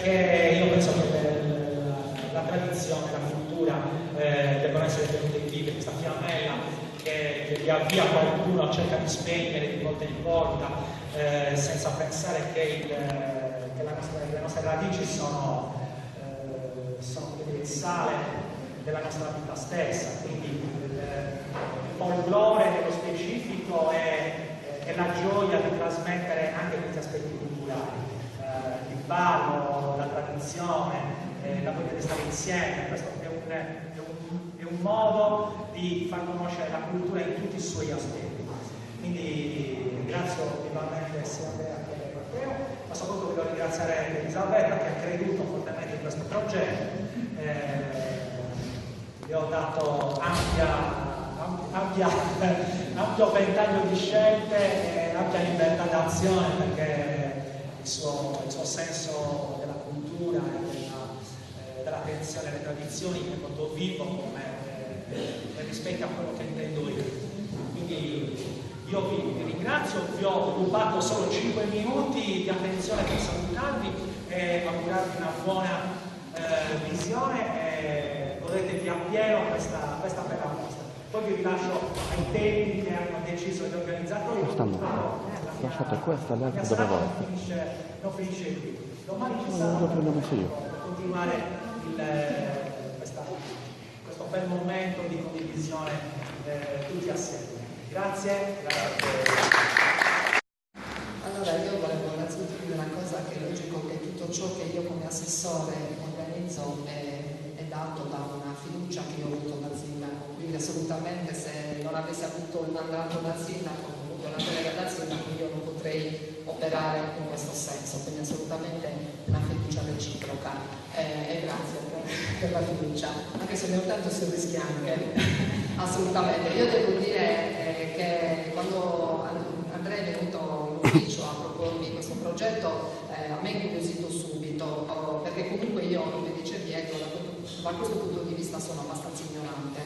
perché io penso che la tradizione, la cultura debbano essere tenute in vita, questa fiammella che via via qualcuno cerca di spegnere di volta in volta, senza pensare che le nostre radici sono il sale della nostra vita stessa, quindi il folklore nello specifico è la gioia di trasmettere anche questi aspetti culturali, il ballo, la tradizione, la voglia di stare insieme. Questo è un modo di far conoscere la cultura in tutti i suoi aspetti. Quindi ringrazio vivamente sia Andrea che Matteo, ma soprattutto voglio ringraziare Elisabetta che ha creduto fortemente in questo progetto. Vi ho dato ampio ventaglio di scelte e ampia libertà d'azione, perché il suo senso della cultura e dell'attenzione alle tradizioni è molto vivo e rispecchia quello che intendo io. Quindi io vi ringrazio, vi ho rubato solo 5 minuti di attenzione per salutarvi e augurarvi una buona visione e godetevi appieno questa bella mostra. Poi vi rilascio ai tempi che hanno deciso gli organizzatori. Lasciate questa, l'altra dove volete. Non finisce qui. Domani ci sarà per continuare questo bel momento di condivisione tutti assieme. Grazie. Allora io volevo innanzitutto dire una cosa, che è logico che tutto ciò che io come assessore organizzo è dato da una fiducia che io ho avuto da sindaco, quindi assolutamente se non avessi avuto il mandato da sindaco, comunque una delega da sindaco, io non potrei operare in questo senso, quindi assolutamente una fiducia reciproca e grazie per la fiducia, anche se ogni tanto si rischia anche, assolutamente. Io devo dire che quando Andrea è venuto in ufficio a propormi questo progetto, a me è incuriosito subito, perché comunque io, come dice Diego, da questo punto di vista sono abbastanza ignorante,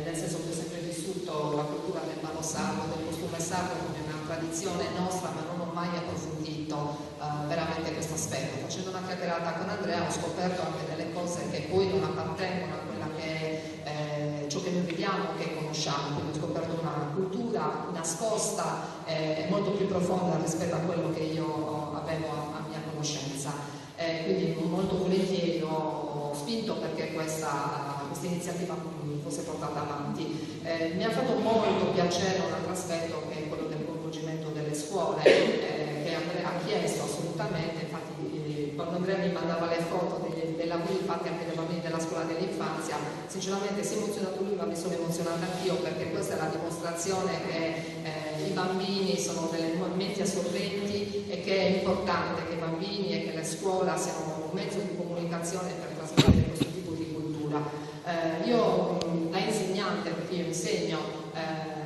nel senso che ho sempre vissuto la cultura del ballo sardo, del costume sardo come una tradizione nostra, ma non ho mai approfondito veramente questo aspetto. Facendo una chiacchierata con Andrea ho scoperto anche delle cose che poi non appartengono a quella che è ciò che noi vediamo, che conosciamo, quindi ho scoperto una cultura nascosta molto più profonda rispetto a quello che io avevo a mia conoscenza. Quindi molto volentieri ho spinto perché questa iniziativa fosse portata avanti. Mi ha fatto molto piacere un altro aspetto, che è quello del coinvolgimento delle scuole, che Andrea ha chiesto assolutamente. Infatti quando Andrea mi mandava le foto dei lavori fatti anche dai bambini della scuola dell'infanzia, sinceramente si è emozionato lui, ma mi sono emozionata anch'io, perché questa è la dimostrazione che i bambini sono delle menti assorbenti e che è importante che i bambini e che le scuole siano un mezzo di comunicazione per trasmettere questo tipo di cultura. Io da insegnante, perché io insegno,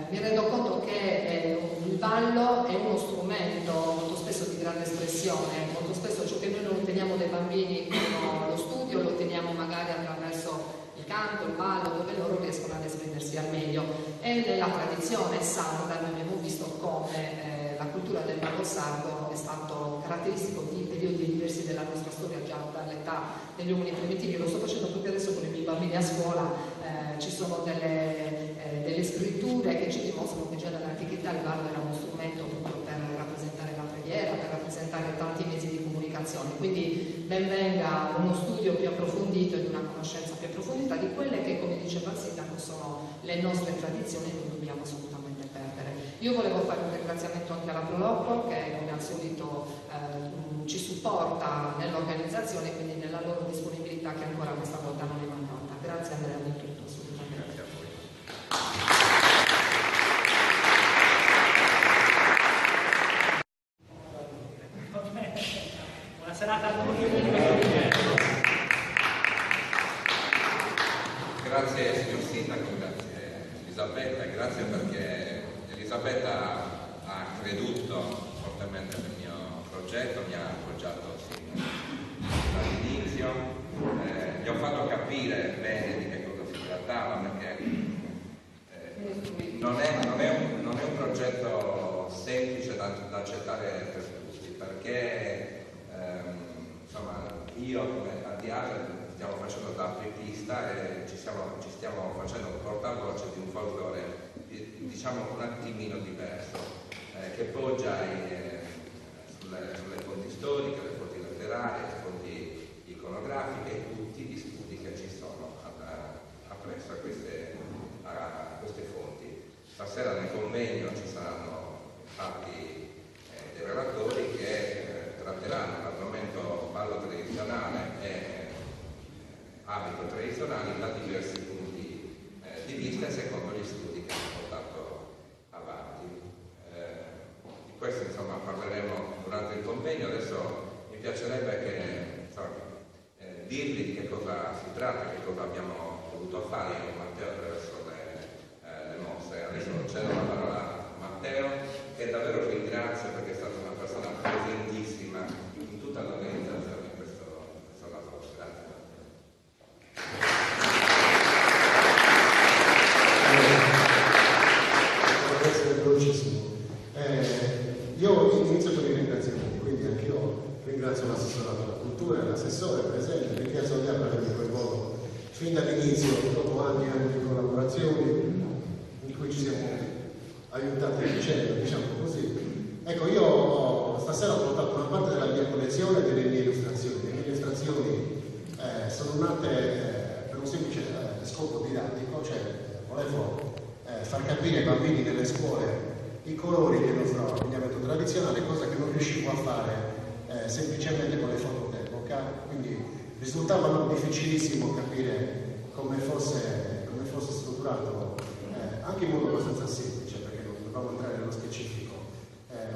mi rendo conto che il ballo è uno strumento molto spesso di grande espressione, molto spesso ciò che noi non otteniamo dai bambini con lo studio lo otteniamo magari attraverso il canto, il ballo, dove loro riescono ad esprimersi al meglio. E nella tradizione sarda noi abbiamo visto come la cultura del ballo sardo è stato caratteristico di periodi diversi della nostra storia, già dall'età degli uomini primitivi. Lo sto facendo proprio adesso con i miei bambini a scuola. Ci sono delle scritture che ci dimostrano che già dall'antichità il ballo era uno strumento proprio per rappresentare la preghiera, per rappresentare tanti mezzi di comunicazione. Quindi ben venga uno studio più approfondito e una conoscenza più approfondita di quelle che, come diceva il sindaco, sono le nostre tradizioni e non dobbiamo assolutamente perdere. Io volevo fare un ringraziamento anche alla Prolocco, che come al solito ci supporta nell'organizzazione e quindi nella loro disponibilità, che ancora questa volta non è mancata. Grazie Andrea di tutto. Grazie a voi. Buona serata a tutti. Grazie signor Sindaco, grazie Elisabetta, grazie perché Elisabetta ha creduto fortemente nel mio progetto, mi ha appoggiato sin dall'inizio, gli ho fatto capire bene di che cosa si trattava, perché non è un progetto semplice da accettare per tutti, perché insomma io come Adiata stiamo facendo da apripista e ci stiamo facendo portavoce di un folklore diciamo un attimino diverso, che poggia sulle fonti storiche, le fonti letterarie, le fonti iconografiche e tutti gli studi che ci sono appresso a queste fonti. Stasera nel convegno ci saranno infatti dei relatori che tratteranno l'argomento ballo tradizionale e abito tradizionali da diversi punti di vista secondo gli studi che hanno portato avanti. Di questo insomma parleremo durante il convegno. Adesso mi piacerebbe dirvi di che cosa si tratta, che cosa abbiamo voluto fare io e Matteo attraverso le mostre. Adesso cedo la parola a Matteo, che davvero ringrazio perché è stata una persona presentissima in tutta l'organizzazione di questo lavoro. Grazie. Devo essere velocissimo. Io inizio con i ringraziamenti, quindi anch'io ringrazio l'assessorato alla cultura, l'assessore presente, ringrazio Andrea per avermi coinvolto fin dall'inizio, dopo anni e anni di collaborazioni in cui ci siamo aiutati a vicenda, diciamo così. Ecco, io stasera ho portato una parte della mia collezione delle mie illustrazioni. Le mie illustrazioni sono nate per un semplice scopo didattico, cioè volevo far capire ai bambini nelle scuole i colori del nostro abbigliamento tradizionale, cosa che non riuscivo a fare semplicemente con le foto d'epoca, quindi risultava difficilissimo capire come fosse strutturato, anche in modo abbastanza semplice, perché non dovevamo entrare nello specifico.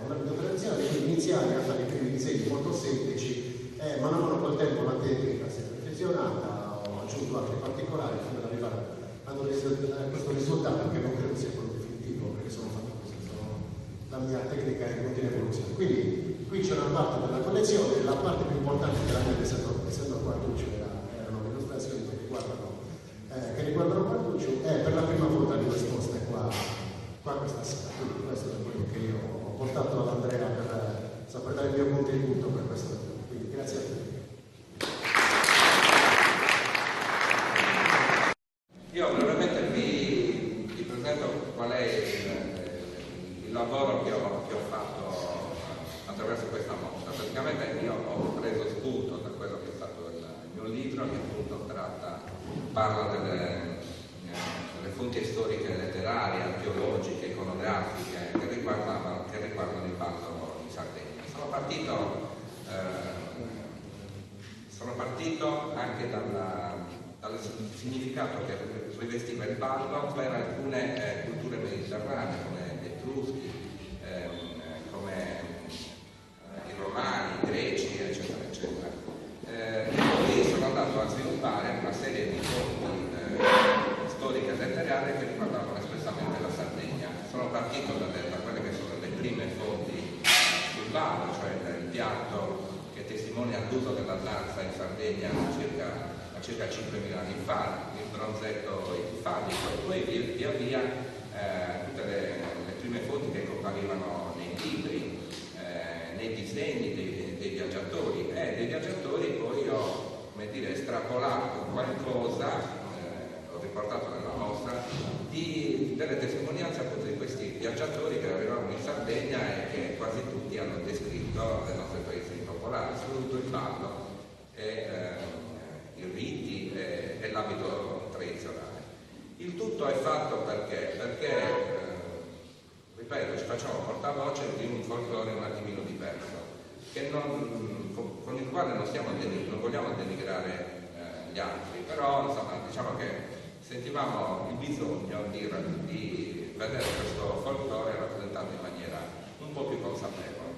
Un abito tradizionale, quindi iniziare a fare i primi disegni molto semplici, man mano col tempo la tecnica si è perfezionata, ho aggiunto altri particolari fino ad arrivare a questo risultato, che non credo sia quello definitivo, perché sono fatto così, la mia tecnica è in continua evoluzione. Quindi qui c'è una parte della collezione, la parte più importante chiaramente essendo Quartuccio erano le illustrazioni che riguardano Quartuccio, e per la prima volta le risposte qua questa sera. Quindi questo è quello che io ho portato ad Andrea per dare il mio contributo per questo. Quindi grazie a tutti. Io brevemente vi presento qual è il lavoro che ho fatto attraverso questa mostra. Praticamente io ho preso spunto da quello che è stato il mio libro, che appunto parla delle fonti storiche, letterarie, archeologiche, iconografiche che riguardano il ballo in Sardegna. Sono partito anche dal significato che rivestiva il ballo per alcune culture mediterranee come gli Etruschi, come i Romani, i Greci, eccetera, eccetera. E poi sono andato a sviluppare una serie di fonti storiche e letterarie che riguardavano espressamente la Sardegna. Sono partito da quelle che sono le prime fonti sul ballo, cioè il piatto che testimonia l'uso della danza in Sardegna a circa 5.000 anni fa, il bronzetto epifanico, e poi via via tutte le prime fonti che comparivano nei libri, nei disegni dei viaggiatori, e dei viaggiatori poi ho, come dire, estrapolato qualcosa, ho riportato nella mostra, delle testimonianze appunto di questi viaggiatori che arrivavano in Sardegna e che quasi tutti hanno descritto le nostre tradizioni popolari, soprattutto il ballo, i riti e l'abito tradizionale. Il tutto è fatto perché ripeto, ci facciamo portavoce di un folklore un attimino diverso, con il quale non vogliamo denigrare gli altri, però insomma, diciamo che sentivamo il bisogno di vedere questo folklore rappresentato in maniera un po' più consapevole.